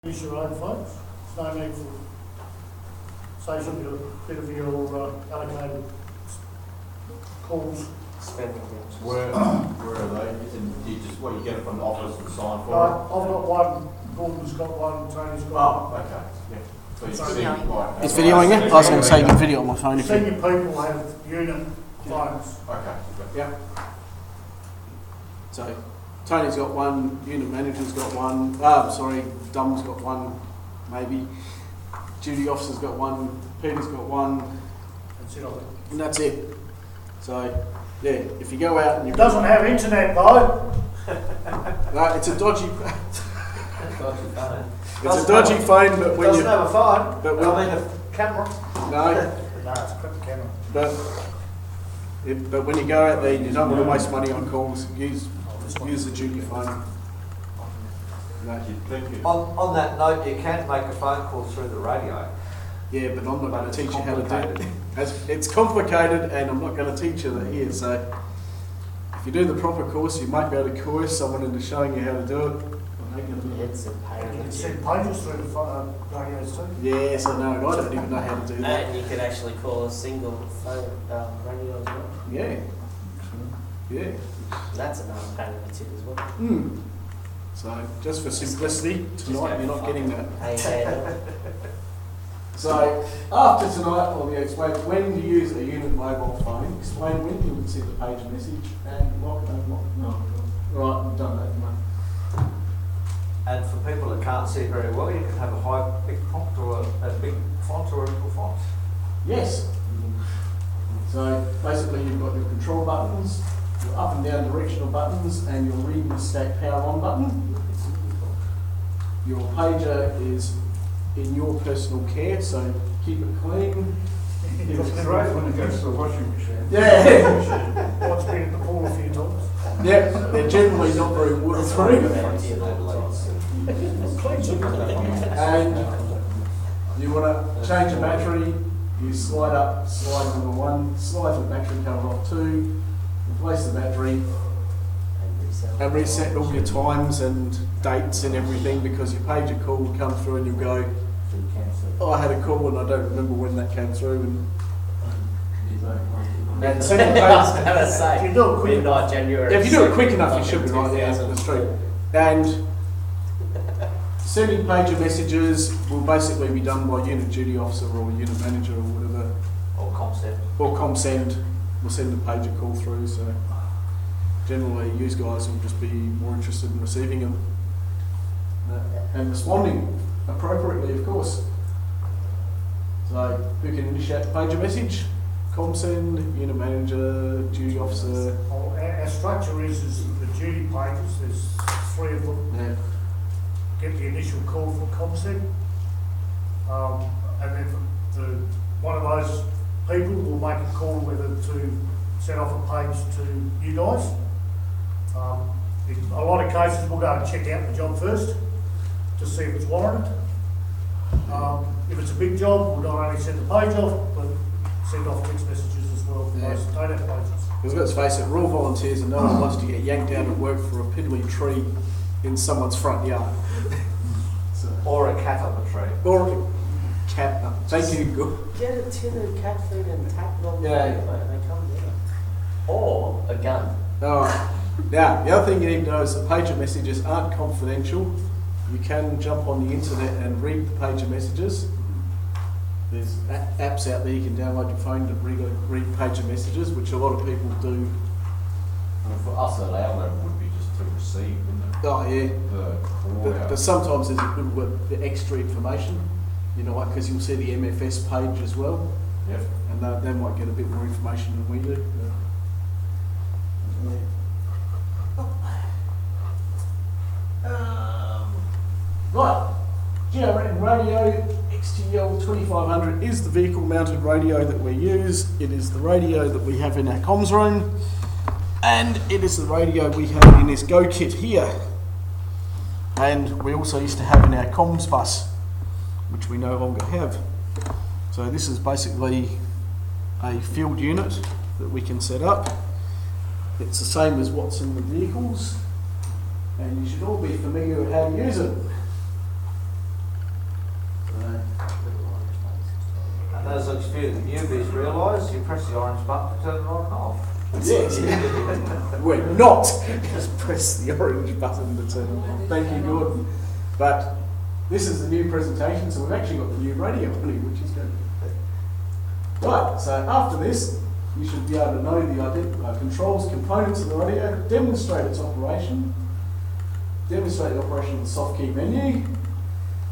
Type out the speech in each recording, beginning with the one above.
Use your own phones. There's no need for, saves a bit of your allocated calls. Spending things. Where are they? And you just, what, you get it from the office and sign for I've got one, Gordon's got one, Tony's it? got Oh, okay, yeah. So you Sorry. see, like... It's videoing it? I was going to say you can video on my phone one. if you... Senior people have unit phones. Okay, Yeah. So, Tony's got one, unit manager's got one, Dum's got one, maybe. Duty officer's got one, Peter's got one, That's it, I think. and that's it. So, yeah, if you go out and you... It doesn't have internet though. No, it's a dodgy... Dodgy phone. It's a dodgy phone, but It when doesn't you... have a phone. But when, I mean a camera. no, No, it's a quick camera. but when you go out there, you don't want to waste money on calls. Use the duty phone. No. you'd think it... On that note, you can make a phone call through the radio. Yeah, but I'm not going But to it's teach you how to do it. complicated. It's complicated, and I'm not going to teach you that here. So, if you do the proper course, you might be able to coerce someone into showing you how to do it. It's a You can send pages through the radios too. Yes, I know. I don't even know how to do that. And you could actually call a single phone radio as well. Yeah. Yeah. That's another pain in the tip as well. So, just for simplicity, tonight you're not getting that. Hey, So, after tonight, I'll be explaining when to use a unit mobile phone, explain when you would see the page message, and lock and unlock. No. Right, I've done that, haven't I? And for people that can't see very well, you can have a big font or a big font or a little font. Yes. So basically you've got your control buttons, your up and down directional buttons, and your read and stack power on button. Your pager is in your personal care, so keep it clean. It's great when it goes to the washing machine. Yeah. One's been in the pool a few times. Yeah, they're generally not very waterproof. And you want to change the battery, you slide up slide number 1, slide the battery cover off 2, replace the battery, and reset all your times and dates and everything, because your pager call will come through and you'll go, oh, I had a call and I don't remember when that came through. And second I was page, going to say, You do it quick. midnight January. if you do it quick enough, you should be right there in the street. And sending pager messages will basically be done by unit duty officer or unit manager or whatever, Or ComSend. or ComSend will send the pager call through. So generally, you guys will just be more interested in receiving them and responding appropriately, of course. So who can initiate the pager message? ComSend, unit manager, duty officer. Our structure is the duty pages, there's 3 of them. Yeah. Get the initial call from ComSend, and then one of those people will make a call whether to set off a page to you guys. In a lot of cases, we'll go and check out the job first to see if it's warranted. If it's a big job, we'll not only send the page off, but send off text messages as well for Yeah. those that don't have pages. Because let's face it, we're all volunteers and no one wants to get yanked out of work for a piddly tree in someone's front yard. So, Or a cat up a tree. or a cat. Thank you. Good. Get a tin of cat food and tap it on the Yeah. telephone, they come down. Or a gun. Alright. Now, the other thing you need to know is that pager messages aren't confidential. You can jump on the internet and read the pager messages. There's apps out there you can download your phone to read pager messages, which a lot of people do. And for us at our level would be just to receive, wouldn't it? Oh yeah. The call But out. sometimes there's a little bit extra information, you know, because you'll see the MFS page as well, Yep. and they might get a bit more information than we do. Right, GRN radio XTL 2500 is the vehicle mounted radio that we use. It is the radio that we have in our comms room, and it is the radio we have in this Go kit here. And we also used to have in our comms bus, which we no longer have. So this is basically a field unit that we can set up. It's the same as what's in the vehicles, and you should all be familiar with how to use it. the orange button to turn it on and off. Yes. We're not just press the orange button to turn it on. Thank you, Gordon. But this is the new presentation, so we've actually got the new radio on here, which is good. Right, so after this, you should be able to know the controls, components of the radio, demonstrate its operation, demonstrate the operation of the soft key menu,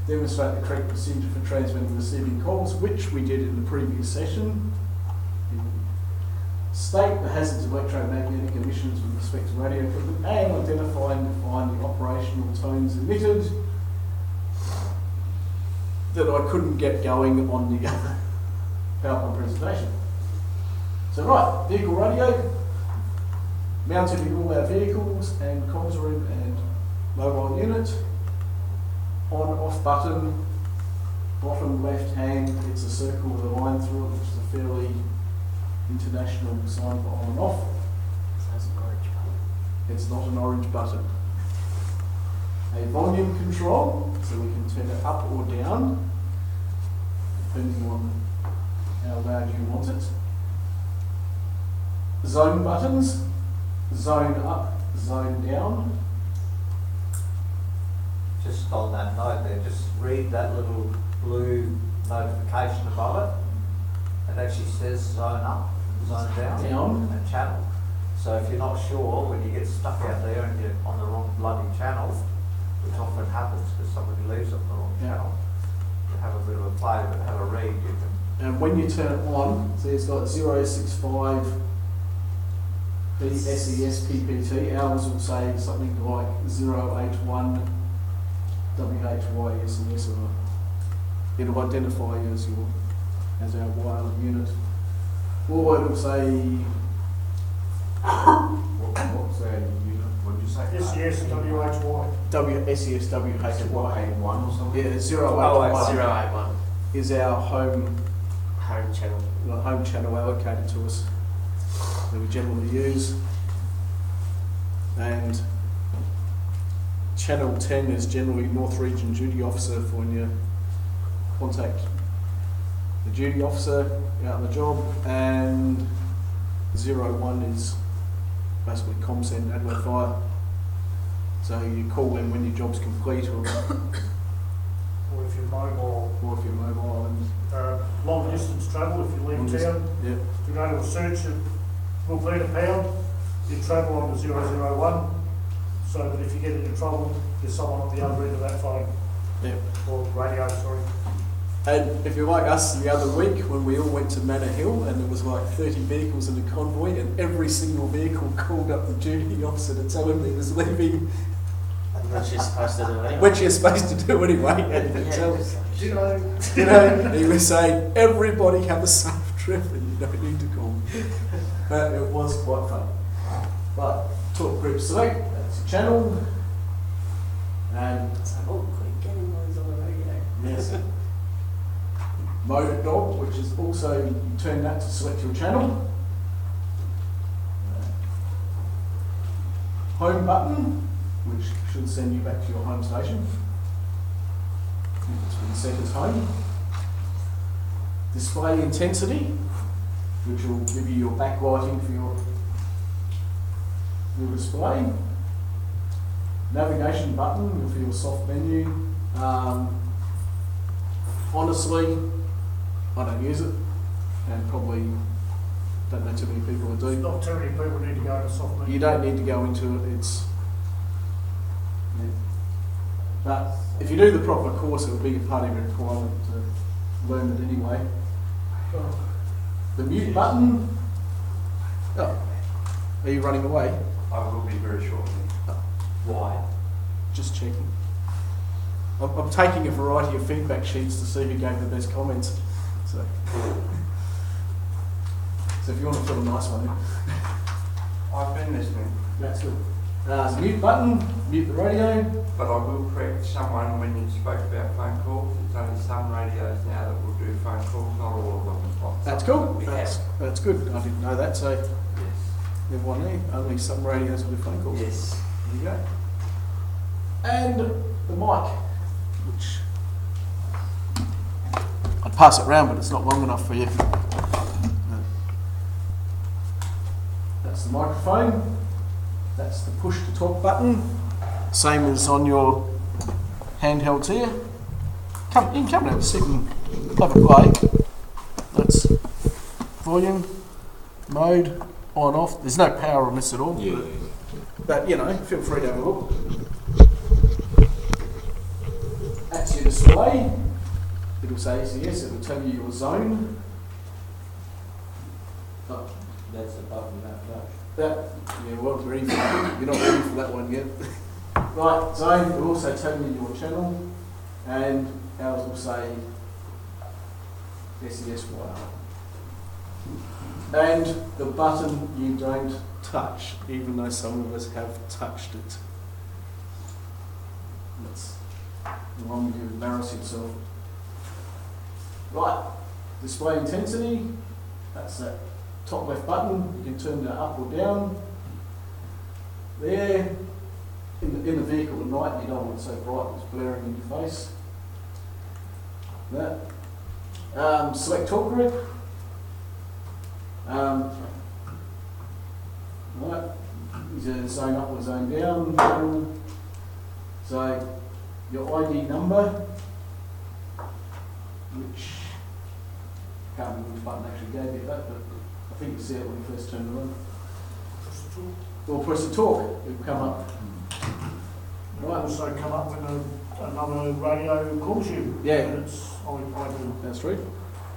demonstrate the correct procedure for transmitting and receiving calls, which we did in the previous session. State the hazards of electromagnetic emissions with respect to radio equipment, and identify and define the operational tones emitted that I couldn't get going on the other PowerPoint presentation. So right, vehicle radio, mounted in all our vehicles and comms room and mobile unit. On off button, bottom left hand, it's a circle with a line through it, which is a fairly international sign for on and off. That's an orange button. It's not an orange button. A volume control, so we can turn it up or down, depending on how loud you want it. Zone buttons, zone up, zone down. Just on that note there, just read that little blue notification above it. It actually says zone up, zone down, and channel. So if you're not sure, when you get stuck out there and you're on the wrong bloody channel, which often happens because somebody leaves it on the wrong channel, you have a bit of a play, but have a read, you can. And when you turn it on, so it's got 065 SES PPT, ours will say something like 081 WHY SES, or it'll identify you as our wireless unit. Or it'll say, What's our unit? What did you say? SES WHY. SES WHY. 1 or something? Yeah, 081 081. is our home Channel. allocated to us that we generally use. And channel 10 is generally North Region Duty Officer for when you contact the duty officer out on the job, and 01 is basically ComSend, Adelaide Fire. So you call them when your job's complete, or Or if you're mobile, if you're mobile. And long distance travel, if you leave town, yeah. to go to a search at Wilpena Pound, you travel on the 001, so that if you get into trouble, there's someone on the other end of that phone, Yeah. or radio, sorry. And if you're like us the other week when we all went to Manor Hill and there was like 30 vehicles in a convoy and every single vehicle called up the duty officer to tell him he was leaving, Which you're supposed to do anyway. which you're supposed to do anyway, and Yeah, tell, it's- he was saying, everybody have a safe trip and you don't need to call. But it was quite fun. But talk group select, that's a channel. And It's like, oh, quick, getting those on the radio. yes. Mode dog, which is also, you turn that to select your channel. Home button, which should send you back to your home station. It's been set as home. Display intensity, which will give you your backlighting for your display. Navigation button for your soft menu. Honestly, I don't use it, and probably don't know too many people who do. Not too many people need to go to soft menu. You don't need to go into it. It's, yeah. But if you do the proper course, it will be a part of your requirement to learn it anyway. The mute button. Oh, are you running away? I will be very shortly. Why? Just checking. I'm taking a variety of feedback sheets to see who gave the best comments. So if you want to put a nice one in. I've been listening, That's good. Mute button, mute the radio. but I will correct someone when you spoke about phone calls. It's only some radios now that will do phone calls, not all of them. That's cool. We have. That's good. I didn't know that. So Yes. everyone there, only some radios will do phone calls. Yes. There you go. And the mic, which I'd pass it around, but it's not long enough for you. That's the microphone. That's the push to talk button. Same as on your handhelds here. You can come and have a sit and have a play. That's volume, mode, on, off. There's no power on this at all. Yeah. But you know, feel free to have a look. That's your display. It'll say yes, it'll tell you your zone. Oh, That's the button that touch. that, yeah, well, ready for that. You're not ready for that one yet. Right, zone will also tell you your channel, and ours will say SES wire. And the button you don't touch, even though some of us have touched it. That's the one where you embarrass yourself. Right, display intensity, that's that top left button, you can turn that up or down. There, in the vehicle at night, you don't want it so bright it's blaring in your face. That. Select talk group. Right, is it zone up or zone down? So, your ID number, which can't remember which button actually gave you that, but I think you see it when you first turned it on. Or press the talk, it will come up. Might also come up when another radio calls you. Yeah. And it's, I do, That's right.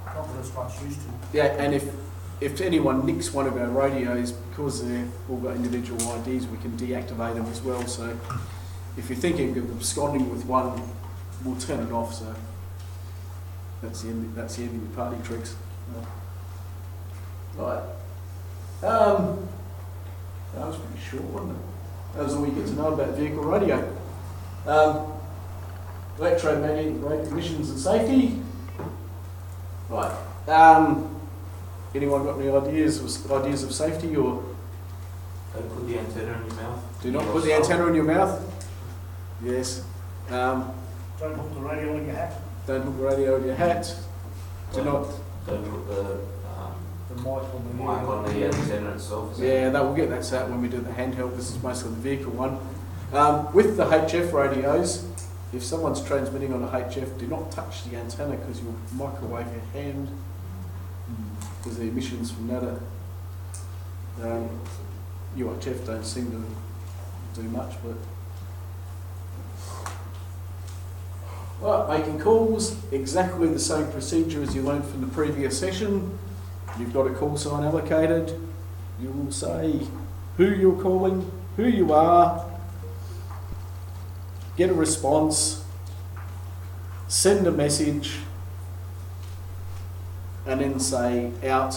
not that it's much used to. Yeah, and if anyone nicks one of our radios, because they've all got individual IDs, we can deactivate them as well. So if you're thinking of absconding with one, we'll turn it off. So that's the end of your party tricks. Right. That was pretty short, wasn't it? That was all you get to know about vehicle radio. Electromagnetic emissions and safety. Right. Anyone got any ideas of safety, or Don't put the antenna in your mouth. do not put the antenna in your mouth? Yes. Don't hook the radio in your hat. Don't hook the radio in your hat. Do not. Don't put the The mic on the mic on the antenna itself. Yeah, that we'll get that set when we do the handheld. This is mostly the vehicle one. With the HF radios, if someone's transmitting on a HF, do not touch the antenna because you'll microwave your hand. Because the emissions from that are, UHF don't seem to do much, but. Right, making calls, exactly the same procedure as you learned from the previous session. You've got a call sign allocated. You will say who you're calling, who you are, get a response, send a message, and then say out.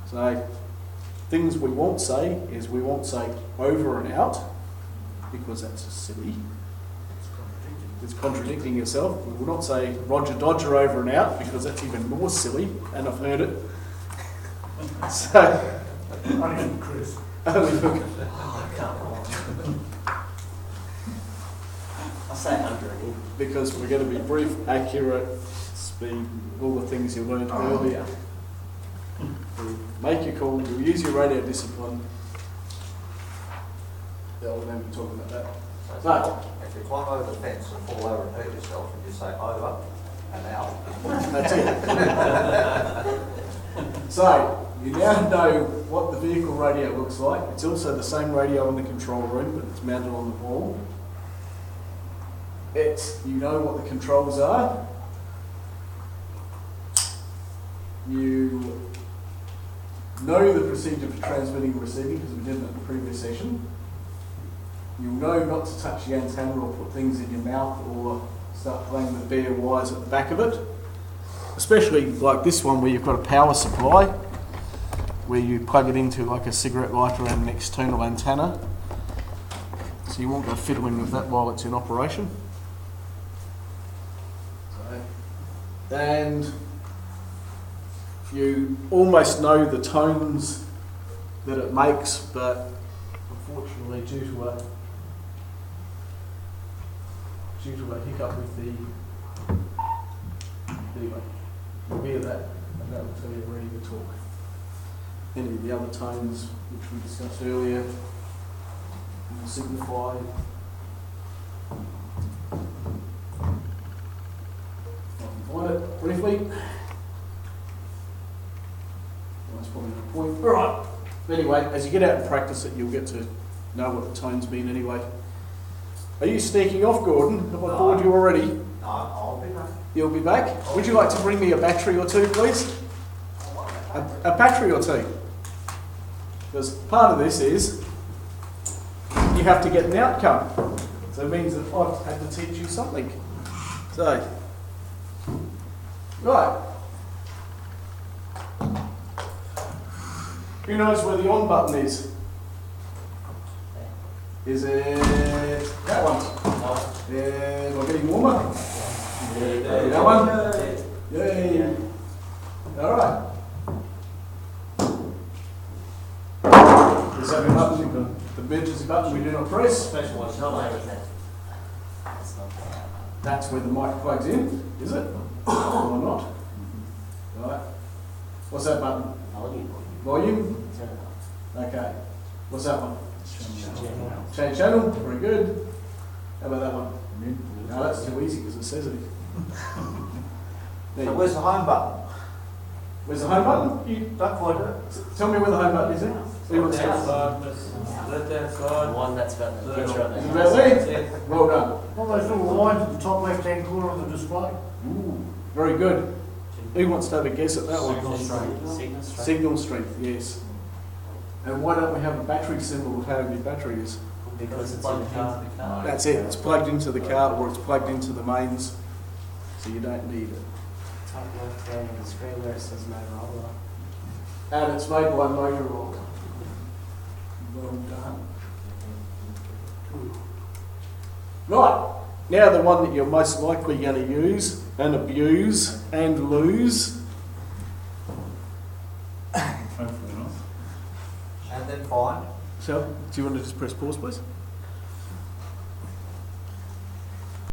So things we won't say is we won't say over and out, because that's silly. It's contradicting yourself. We will not say Roger Dodger over and out, because that's even more silly, and I've heard it. So, Only from Chris. only for Oh, come on. I say under and in. because we're going to be brief, accurate, speed, all the things you learned earlier. Make your call, you'll use your radio discipline. Yeah, we'll never talk about that. So if you climb over the fence and fall over and hurt yourself, and you say over and out. That's it. So, you now know what the vehicle radio looks like. It's also the same radio in the control room, but it's mounted on the wall. You know what the controls are. You know the procedure for transmitting and receiving, because we did it in the previous session. You'll know not to touch the antenna or put things in your mouth or start playing with bare wires at the back of it. Especially like this one where you've got a power supply, where you plug it into like a cigarette lighter and an external antenna. So you won't go fiddling with that while it's in operation. And you almost know the tones that it makes, but unfortunately due to a hiccup with the, anyway, you'll hear that and that will tell you you're ready to talk. any of the other tones which we discussed earlier will signify. I can find it briefly. That's probably the point. Right. Anyway, as you get out and practice it, you'll get to know what the tones mean anyway. Are you sneaking off, Gordon? Have I bored you already? No, I'll be back. You'll be back? Would you like to bring me a battery or two, please? A battery or two? Because part of this is you have to get an outcome. So it means that I've had to teach you something. So, right. Who knows where the on button is? Is it that one? Am I getting warmer? That one? Yay! Alright. Is that the button? The bench is a button we do not press. Special one's not like that. That's not bad. That's where the mic plugs in, is it? Or not? Right. What's that button? Volume. Volume? Turn it up. Okay. What's that one? Channel. Change channel? Very good. How about that one? No, that's too easy because it says it. So where's the home button? Where's the home button? You Don't find it. tell me where the home button is. See what's The one that's got the picture on Is it there. about there? Well done. All those little lines at the top left-hand corner of the display. Ooh, very good. Who wants to have a guess at that one? Signal strength. Signal strength. Signal strength, yes. And why don't we have a battery symbol of how your battery is? Because it's in the car. That's it. It's plugged into the car or it's plugged into the mains, so you don't need it. Top left hand of the screen where it says Motorola. And it's made by Motorola. Well done. Right. Now the one that you're most likely going to use and abuse and lose. And then find. So, do you want to just press pause, please?